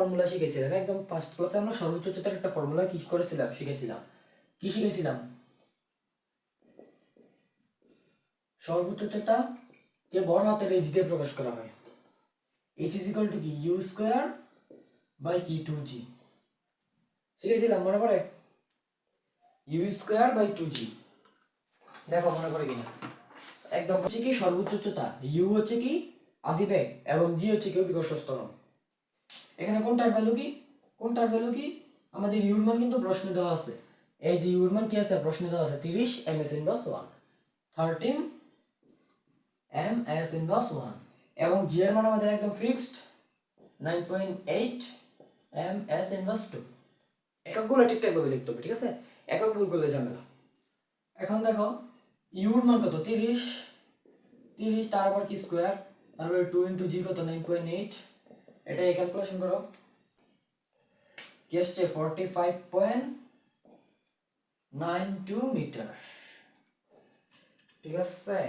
Formula শিখেছিলাম একদম first ক্লাসে। আমরা সর্বোচ্চ উচ্চতার একটা ফর্মুলা কি করেছিলাম, শিখেছিলাম। কি শিখেছিলাম? সর্বোচ্চ উচ্চতা কে বড় হাতের এইচ দিয়ে প্রকাশ করা হয়। এইচ ইজ ইকুয়াল টু কি, ইউ স্কোয়ার বাই কি 2g শিখেছিলাম, মনে পড়ে? U square by 2g। দেখো মনে পড়ে কিনা। একদম হচ্ছে কি সর্বোচ্চ উচ্চতা, ইউ হচ্ছে কি আদিবেগ এবং জি হচ্ছে কি অভিকর্ষ ত্বরণ। এখানে কোনটার ভ্যালু কি, কোনটার ভ্যালু কি? আমাদের ইউর মান কিন্তু প্রশ্নে দেওয়া আছে। এই যে ইউর মান কি আছে প্রশ্নে দেওয়া আছে, 30 ms ইনভার্স 1, 13 ms ইনভার্স 1, এবং জি এর মান আমাদের একদম ফিক্সড 9.8 ms ইনভার্স 2। এককগুলো ঠিকঠাক ভাবে লিখতে হবে, ঠিক আছে? একক ভুল করলে ঝামেলা। এখন দেখো ইউর মান কত, 30, 30 তার আবার কি স্কোয়ার, তারপরে 2 ইন্টু জি কত 9.8, এটা ক্যালকুলেশন করো। কি আসছে 45.92 মিটার, ঠিক আছে?